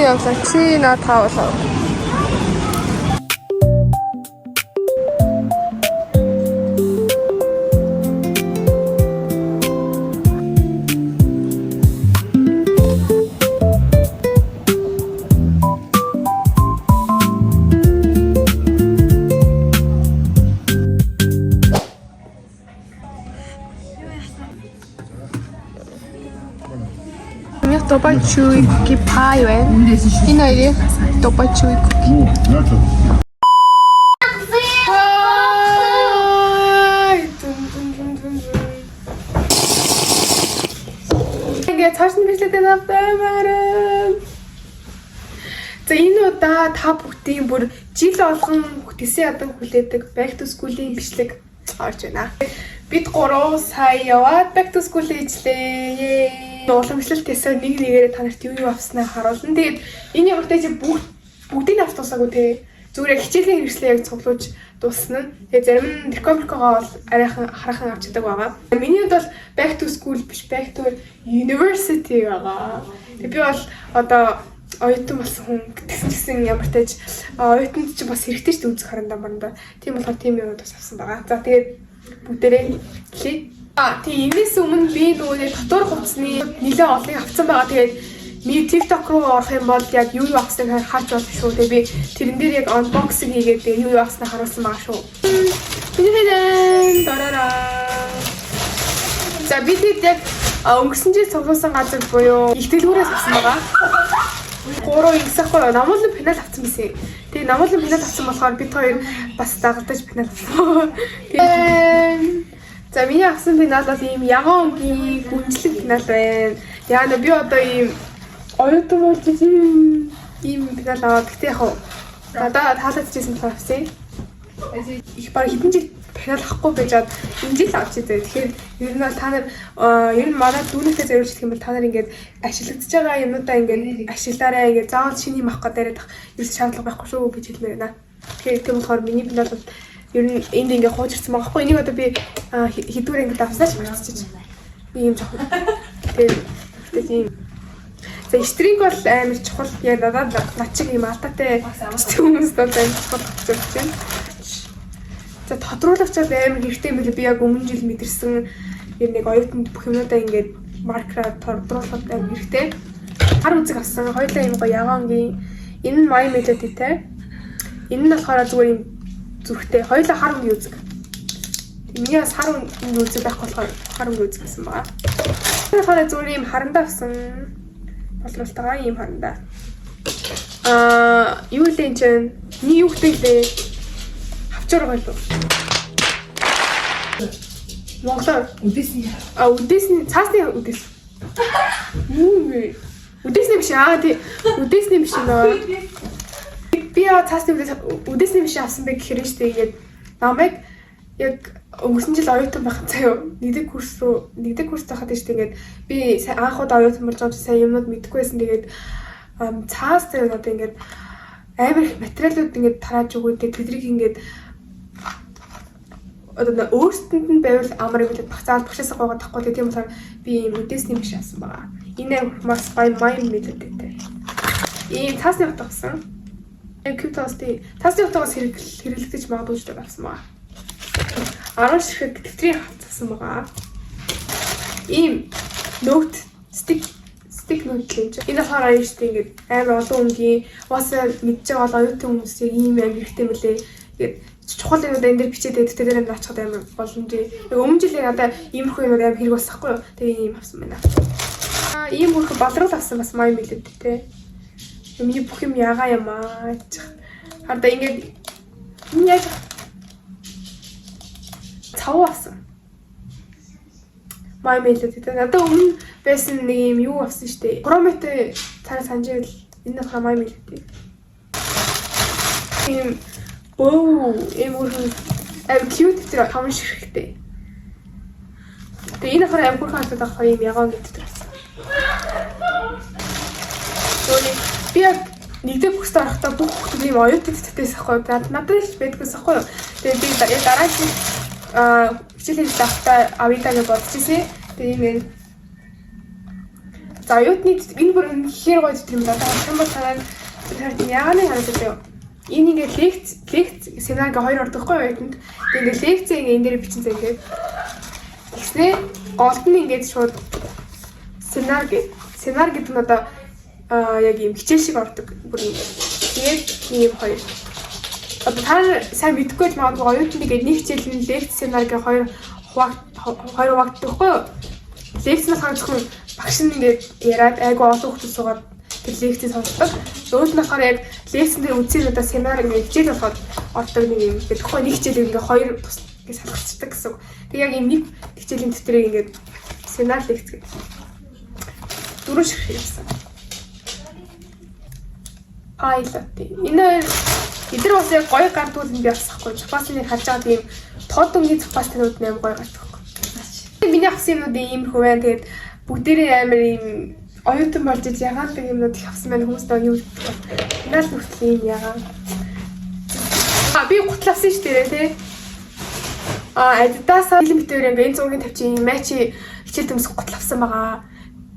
явлаа. Чи наа таавал. Топачуй кипай вэ? Энэ хоёрыг топачуй куки. Ингээд цааш нь бичлэгтэй навтаймаар. За энэ удаа та бүгдийн бүр жил болгон бүтээсэн ядан хүлээдэг back to school-ийн бичлэг орж байна. Бид 3 сая яваад back to school ижлээ. Уламжлалт тэсээ нэг нэгээрээ та нарт юу авснаа харуулна. Тэгээд энэ ямартай чи бүгдийг авч дуусаагүй те. Зүгээр хичээлийн хэрэгслээ яг цуглуулж дуусна. Тэгээд зарим нь рекомендгоо бол арайхан хараахан авч чаддаг байгаа. Миний хувьд бол back to school биш, back to university байгаа. Тэгээд би бол одоо оюутан болсон хүн гэсэн ямартай ч оюутанд ч бас хэрэгтэй ч үзэх харандаа маранда. Тийм болохоор тийм юм бас авсан байгаа. За тэгээд бүгдээрээ хэлье. Тийм энэс өмнө би нөгөө дотор хувцсны нэлээд олыг авсан байгаа. Тэгээд ми TikTok руу орох юм бол яг юу авсныг харж болно шүү. Тэгээд би тэрэн дээр яг unboxing хийгээд юу авснаа харуулсан байгаа шүү. Дараараа. За би тэгээд яг өнгөрсөн жил цуглуулсан газар буюу их дэлгүүрээс авсан байгаа. 3 ихсахгүй намуулын пенал авсан байсан. Тэгээд намуулын пенал авсан болохоор бид хоёр бас дагалтаж пенал авсан. За миний авсан пенал бол ийм яган өнгийн гүнжлэг пенал байна. Яа би одоо ийм оюутан болж ийм пенал аваад гэхдээ яг надад таалагдчихсан болохоор авсан. Их баг хэдэн жил пенал авахгүй байжгаад энэ жил авч ирсэн. Тэгэхээр ер нь бол та нар ер нь манай дүүнийхээ зориулж гэх юм бол та нар ингээд ашиглагдж байгаа юмудаа ингээд ашиглаарай. Ингээд заавал шиний авах гэдэг ерөөс шаардлага байхгүй шүү гэж хэлмээр байна. Тэгэхээр тийм болохоор миний пенал бол ер нь энд ингээд хуучирсан байгаа хгүй. Энийг одоо би хэдүүр ингээд авсаач марцчих. Би юм жоох. Тэгээд ийм за стринг бол амар чухал. Яг надад над чиг юм алтаатай хүмүүст бол амар чухал гэж байна. За тодруулагчаад амар хэрэгтэй юм билээ. Би яг өмнө жил мэдэрсэн ер нэг оюутанд бүх юмудаа ингээд маркераар тодруулахад амар хэрэгтэй. Хар үзэг авсан. Хоёулаа юм гоё ягоонгийн энэ нь My Melody-тэй. Энэ нь болохоор зүгээр юм зүрхтэй. Хоёулаа хар өнгийн үзэг. Миний бас хар өнгийн үзэг байхгүй болохоор хар өнгийн үзэг гэсэн байгаа. Тэгэхээр зүгээр юм харандаа авсан. Болруултагаа юм харандаа. Юу л энэ чинь ни юу хэлээ. Авчаар гоё лу. Монголоор үдээсний. Үдээсний цаасны үдээс. Үдээсний биш тий. Үдээсний биш нөө. Би цаасны үдээсний биш авсан бэ гэхээр штэ тэгээд намайг яг өнгөрсөн жил оюутан байхад заяа нэгдэг курс байхад штэ ингээд би анх удаа оюутан болж байгаа сайн юмнууд мэдэхгүй байсан. Тэгээд цаас дээр одоо ингээд амар их материалууд ингээд тарааж өгөөд тэдрийг ингээд одоо өөрсдөнд нь байвал амар юм л багцаал багшаасаа гоогаад тахгүй тийм болохоор би юм үдээсний биш авсан байгаа. Энэ бас My Melody-тэй. Ийм цаасны утга авсан. Cute-тэй цаасны утгаас хэрэглэгдэж магадгүй ч авсан байгаа. 10 ширхэг тэмдрийн хавцсан байгаа. Ийм note stick note гэж. Энэ болохоор аюул штэ ингээд амар олон өнгийн уусаа мэдж байгаа бол оюутан хүмүүс яг ийм амар хэрэгтэй мөлий. Тэгээд чухал юмудаа энэ дээр бичээд өгдөг дээр нь очиход амар боломжтой. Яг өмнө жилийн надаа иймэрхүү юмуд амар хэрэг болсохгүй юу. Тэгээ ийм авсан байна. Ийм бүрхэ балрал авсан бас My Melody-тэй. Миний бүх юм ягаа юм аа. Хараа ингээд энэ яг цав авсан. My Melody-тэй. Надад өмнө байсан нэг юм юу авсан штэ. Хромотой царай санжил энэ нөхөр My Melody. Ийм ийм үрхэн cute тэр том ширхэгтэй. Тэгээ энэ нөхөр амар бүрхэн хатад авах юм яган гэдэг тэр авсан. Би яг нэгдээ бүхсээр харахтаа бүх хүмүүс ийм оюутан тэтгэээс ахгүй. Надад л байдгаас ахгүй. Тэгээ би дараагийн хичээлээ давтаа авъя гэж бодож ирсэн. Тэгээ ийм За оюутны энэ бүр ихээр гоё зүтгэр юм надад харах юм бол танаа яагаад нэг хараад байгаа. Энэ ингээд лекц семинарыг 2 ордохгүй оюутанд. Тэгээд лекцээ ингээд энэ дээр бичин заа гэхэд тэгснээ голд нь ингээд шууд семинар гэдэг нь одоо яг юм хичээл шиг ордог бүр юм. Тэгээд ийм хоёр. Одоо та сайн мэдгүй ч магадгүй оюутнууд ингээд нэг хичээлийн лекц семинарыг 2 хуваагдахгүй юу? Лекц нь ганцхан багш нь ингээд яриад айгу олон хүмүүс суугаад тэр лекцийг сонсдог. Өөр нь болохоор яг лекцэн дээр үзсэн одоо семинар ингээд хичээл болоход ордог нэг юм. Тэгэхгүй нэг хичээлийг ингээд 2 бус гэж салгацдаг гэсэн. Тэг яг энэ нэг хичээлийн дотрыг ингээд семинар лекц гэдэг. 4 шиг хийсэн. Айлтай. Энэ эдгээр бас яг гоё гардууд нь би басахгүй. Запасны харж байгаа тийм тод өнгийн запаснууд нэм гоё гардаг. Миний авсан юмнууд иймэрхүү байна. Тэгээд бүгдээрээ амар юм оюутан болж ягаан тэг юмнууд их авсан байна. Хүмүүст юу гэдэг. Наас хүртэл юм ягаан. Би гутлаасан ш тэрэ тий. Adidas хэлбэтээр ингээ энэ зургийг тавьчих юм мачи хичээл төмсөх гутлаасан байгаа.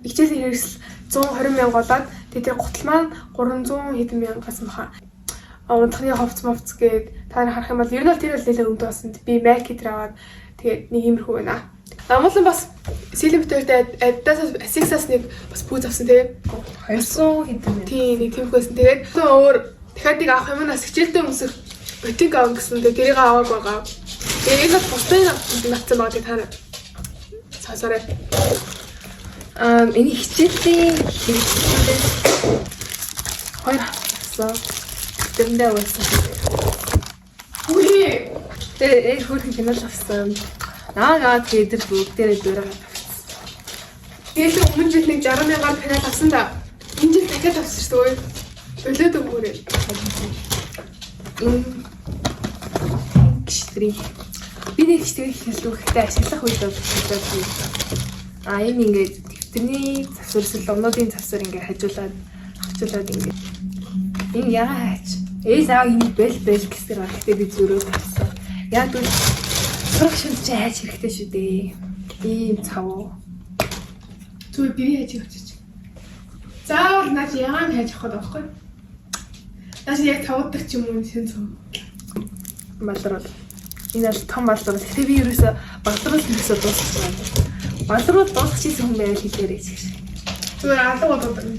Хичээлийн хэрэгсэл 120 мянга болоод тэр гутал маань 300 хэдэн мянгаас маха. Унтхны ховц мовц гээд та нар харах юм бол ер нь бол тэр л нэлээд өндөө болсон. Би Mac дээр аваад тэгээд нэг иймэрхүү байна. Намуулан бас Сэлбитэрт Adidas Asics-аас нэг бас пүүз авсан тэгээд 200 хэдэн мянга. Тийм нэг тиймхүүсэн. Тэгээд өөр дахиад нэг авах юм нас хичээлдээ өмсөх ботинк авах гэсэн. Тэгээд тэрийг аваад байгаа. Тэгээд энэ бусдын авсан байгаа та нар цаасаараа энэ хичээлийн хоёр хавцаа дэндээ байсан. Үгүй. Тэгээ хөрхөн кинол авсан. Наагаад тэгээд бүгдээрээ дөрөв. Тэгээд өмнө жил нэг 60 мянгаар пенал авсан да. Энэ жил дахиад авсан шүү дээ. Өлөөд өгөөрэй. Гişтрий. Би нэг гişтрий хэллүүхтэй ашиглах үед бол энэ ингээд тэмдэгний завсарсал өмнөдийн завсар ингээд хажуулаад ингээд энэ яга хаач. Наа энэ бэл гэсээр байна. Гэтэ би зөрөө тавьсан. Яг үл сурах шүн чи хайж хэрэгтэй шүү дээ. Ийм цав. Зүгээр би яаж явчих. Заавал наач ягаан хайж авах гээд байхгүй. Наач яг тавдаг ч юм уу сэн цав. Малрал. Энэ л том малрал. Гэтэ би ерөөсө малрал хийсээ дууссан. Малрал дуусчихсан хүн байвал хэлээрэй гэж. Зүгээр алга болоод байна.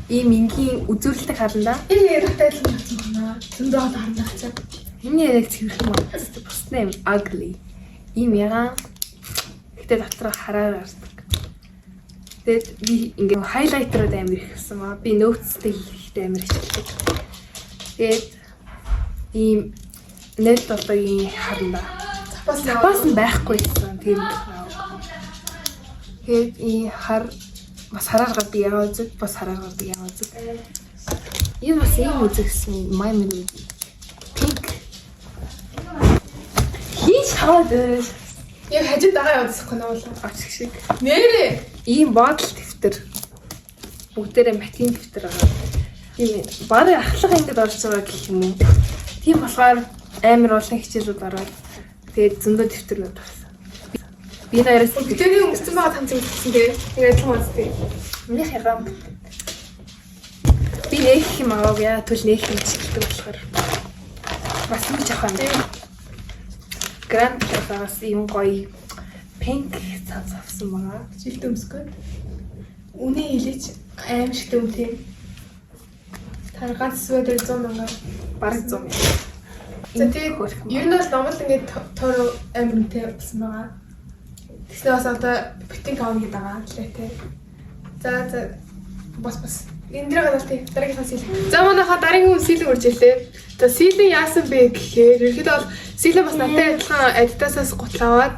Ийм ингийн үзүүлэлтийг харна. Энэ ярихтай л болсон байна. Зөндөө хол хандах чад. Энэ яг цэвэрхэн байна. Бусна юм ugly. Ийм ягаан. Гэтэ дотроо хараар гардаг. Тэгээд би ингээ хайлайтерууд амар их гэсэн маа. Би нөөцтэй хийхдээ амар хичээлдэг. Тэгээд ийм нэт одоогийн харна. Запас нь байхгүй гэсэн. Тийм. Тэгээд ийм бас хараар гардаг яа үзэг бас хараар гардаг яа үзэг. Энэ бас ийм үзэгсэн my melody. Pink. Хийж хаад Яг хажууд байгаа явуулсахгүй нуулаа. очих шиг. Нэрээ. Ийм бодол дэвтэр. Бүгдээрээ матин дэвтэр байгаа. Тийм барыг ахлах ингээд орж байгаа гэх юм уу. Тийм болохоор амар олон хичээлүүд ороод тэгээд зөндөө дэвтэрнүүд болсон. Би нэрээс Бүтээний өмссөн байгаа танцыг үзсэн тэгээд адилхан үзтээ. миний хайрам. Би нээх юм аав яа түл нээх юм чиглдэг болохоор. Бас нэг жоохон тийм. Гранд класс юм гоё pink цац авсан байгаа. Жилд өмсгөө. Үнэ хэлээч аим шигтэй юм тийм. Тар ганц свэдэр 100 мянга. Бараг 100 мянга. За тэгээд ер нь бол Монгол ингээд тоор амир үнэтэй болсон байгаа. Тэгснээ бас одоо битинг аав гэдэг байгаа лээ. За бас энэ дээр гадал тийм дараагийн сил. За манайха дараагийн хүн силэг урж ирлээ. За силэг яасан бэ гэхээр ерөөдөө бол силэг бас надтай адилхан Adidas-аас гутлаваад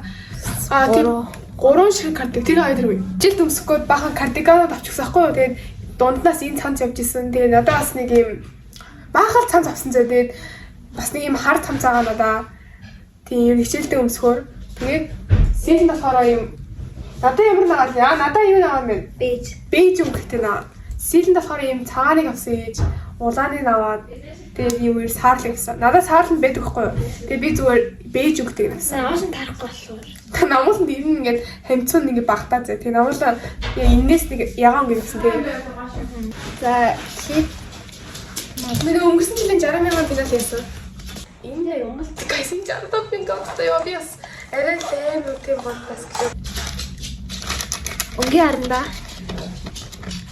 тийм 3 шиг картик тэр хоёр жил төмсөхгүй бахан кардиганууд авчихсан байхгүй юу. Тэгээд дунднаас энэ цанц явж исэн. Тэгээд надад бас нэг юм баахал цанц авсан зөө. Тэгээд бас нэг юм хар цанц байгаа надаа. Тийм хичээлдээ өмсөхөөр. Тэгээд силэг болохоор юм надад ямар нагаад надад юу нагаад мэн бэж юм гэхдээ наа. Силэнд болохоор юм цагааныг авсан ээж улааныг аваад Тэгээд ийм үер саарлаг гэсэн. Надад саарлан байдаг байхгүй юу? Тэгээд би зүгээр бэж өгдөг гэсэн. Намаас нь тарахгүй болохоор. Намууланд ер нь ингээд хамцун нэг багтаа зэ. Тэгээд намуулаа энэс нэг ягаан гэсэн тэгээд. За хит Нэг өнгөрсөн жилийн 60,000 пинал байсан. энэ юмс Гайсан 60 пинал таа би бас арай л тийм болтас гэж. өнгийн харанда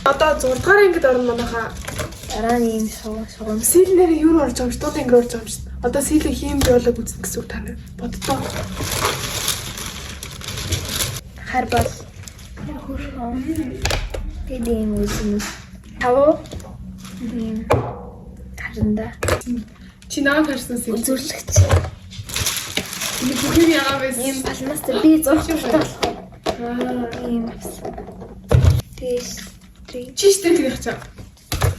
Одоо 6 дугаар ангид орно манайхаа. дараа нь ийм шугам. Сил нэр юу орж байгаа юм ш? Дууд ангид орж байгаа юм ш. Одоо сил хийм биолог үзнэ гэсэн үг тань. Боддоо. Хар бол хөрхөн. Тэдийн үсэн. Тавуу. Ийм харанда Чи наад харсан сил. үзүүлэгч. Нэг бүхэн ягаа байсан. Ийм балнастай би зурх хэрэгтэй болохоор. Ийм Тэс Чи штэ тэрх чаа.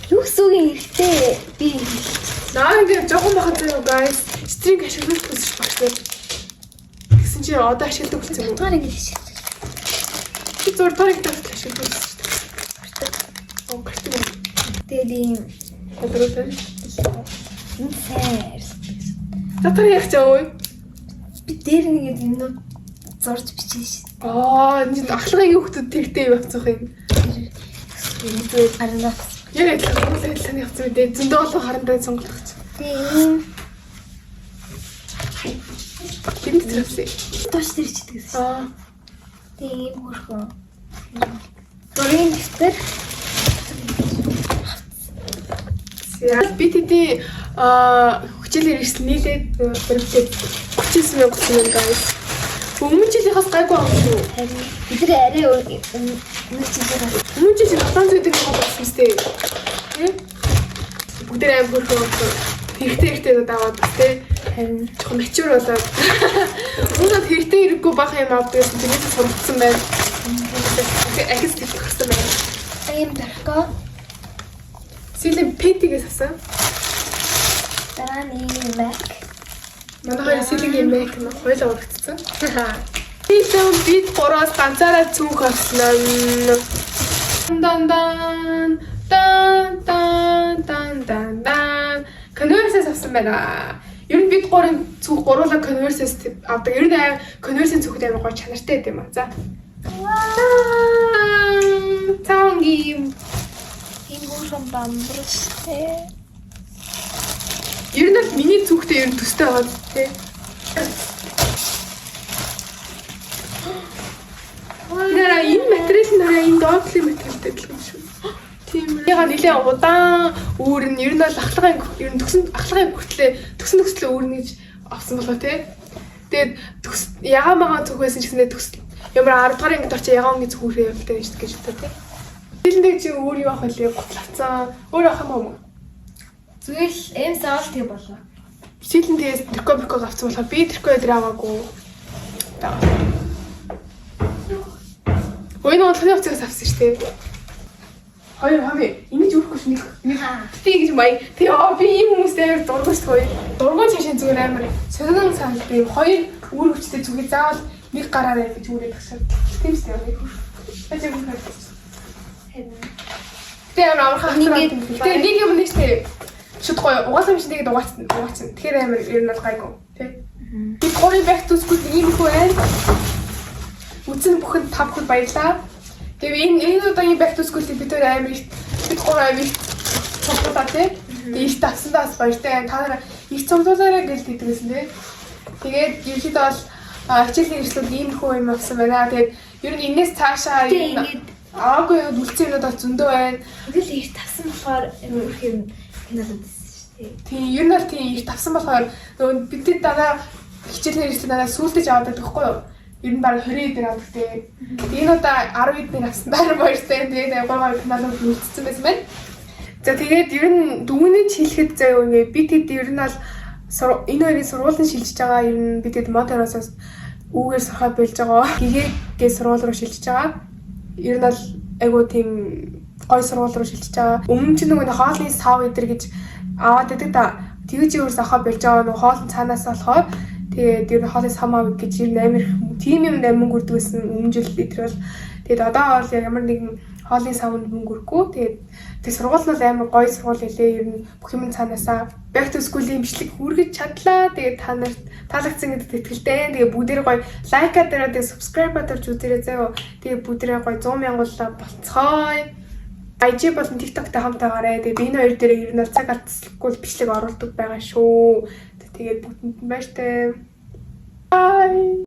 юу гэсэн үг юм хэрэгтэй. Би Наа ингээд жоохон байхад заяа guys. Стринг ашиглаж үзэж багтай. Гэсэн чи одоо ашигладаг болсон юм уу? тгаар ингэ шиг. Чи 6 дугаар ангид ашиглаж үзэж. Оо гэртээ. Тэгээд ийм Өдрөөс. энэ сайр. Затар яах чаа ой. Би дээр нэгэд энэ зурж бичсэн шин. Энэ ахлагын хүүхдүүд тэгтэй явцах юм. Зүгээр харна. Яг адилхан явцсан үү? Зөндөө олон харандаа сонголт өгч. Тийм. Тэнд зэрэгсэн. Тоош дэрчдэг гэсэн. Тийм хөрхөн. Гурийн дэвтэр. Яг би тэдний хүчээр ирсэн нийлээд баримтад 39,000 guys. Өмнө жилийнхаас гайгүй авах шүү. Харин бид нар арай өмнө жилээр Өмнө жил хатан зүйдэг юм болсон сте. Бүгд аим хөрхөө болсон. Хэрэгтэй даваад тэ. харин Жоохон мачур болоод. Өмнөд хэрэгтэй хэрэггүй бах юм авдаг гэсэн чинээс суралцсан байна. Ахис тэгэх гэсэн байна. ийм дөрхөө Силийн пентигээс асан. дараа нь Mac. Манай силийн мейк нь хоёлоо урагдсан. Тэгсэн бид 3-аас ганцаараа цүнх авсан. Дан дан дан дан дан дан дан. Converse авсан байна. Ер нь бид 3-ын цүнх гуруула Converse авдаг. Ер нь Converse-ийн цүнхд амар гоё чанартай гэдэг юм аа. За. Таанги Ийм хөрхөн бамбарчтэй. ер нь л миний зүгтээ ер нь төстэй байгаа тий. Нара энэ материал нара энэ доотлын материалтай адилхан шүү. Тийм ээ. Яга нэлээ удаан үүрэн ер нь бол ахлагын ер нь ахлагын төсөлөө үүрнэ гэж авсан болоо тий. Тэгээд ягаан байгаа зүг байсан ч гэсэн ямар 10 дугаар ангид очиж ягаан зүг үүрээ явуулдаг гэж боддог тий. Хэлэндээ чи өөр юу авах вэ? Готлацсан. Өөр авах юм уу? Зүгээр л эм саал тэг болоо. Силэн тэгээс трикобриког авсан болохоор би трико дээр аваагүй. Ой нэг болохны уцаас авсан шүү дээ. Хоёр хамаа ингэж өрөхгүй ш нэг тий гэж маяг. Тий би ийм хүмүүстэй дургуйсгүй. Дургуй цаашаа зүгээр амар сонин санал би хоёр үр хүчтэй зүгээр заавал нэг гараарай гэж үүрээд тагшаа. Тийм шүү дээ. Ажиг юм байна. Тэгээ амар хаа. Тэгээ нэг юм нэштэй шүтгүй угаасаа биш тэгээд угаацсан. Тэгэхээр амар ер нь бол гайгүй тий. Би гурийн байх төсгөл ийм их байна. Үцэн бүхэнд 5 хүнд баярлаа. Тэгээ энэ удаагийн байх төсгөлийг бид өөр амар их бид гурав амар их цогцолоо тий. Тэгээ их тавсандаас баяртай. Та нараа их цогцолоорой гэж хэлдэгсэн тий. Тэгээд ерөөдөө бол хичээлийн ирслүүд ийм их юм авсан байна. Тэгээд ер нь энэс цаашаа аагүй үлцэн юмуд бол зөндөө байна. Тэгэл их тавсан болохоор өөрх юм хянаад байсан шүү дээ. Тийм, ер нь бол тийм их тавсан болохоор нөгөө бидний дараа хичээлийн ирсэн дараа сүултэж аваад байдаг хгүй юу? Ер нь баг 20 дээр авдаг тийм. Энэ удаа 10 эдний авсан дараа баяртай. Тэгээд 3 каналууд үлдсэн байсан байна. За тэгээд ер нь дүүнэж хэлэхэд заяа ингээ би тэд ер нь бол энэ хоёрын сургуулийн шилжиж байгаа ер нь би тэд Монтеросоос үүгээр сурахаа болж байгаа. Гэгээгээ сургууль руу шилжиж байгаа. Ер нь бол айгуу тийм гой сургууль руу шилжиж байгаа. Өмнө ч нөгөө хоолны сав эдэр гэж аваад байдаг да. Тэгж өөрөөс авах болж байгаа нөгөө хоолн цаанаас болохоор тэгээд ер нь хоолны самаа гэж ер нь амир тийм юм мөнгө өрдөг гэсэн өмнө жил эдэр бол тэгээд одоо бол ямар нэгэн хоолны савнд мөнгө өргөө. Тэгээд тэг сургууль нь амар гоё сургууль хэлээ. Ер нь бүх юм цаанаасаа back to school-ийн бичлэг хүргэж чадлаа. Тэгээд та нарт таалагдсан гэдэгт итгэлтэй. Тэгээд бүгдээр гоё лайка дээр тэгээд subscribe дарж үзээрэй заяа. Тэгээд бүгдээрээ гоё 100,000 болцгоё. IG болон TikTok-тай хамтаагаарай. Тэгээд би энэ хоёр дээр ер нь цаг алдсалгүй бичлэг оруулдаг байгаа шүү. Тэгээд бүгдэнд баяртай. Bye.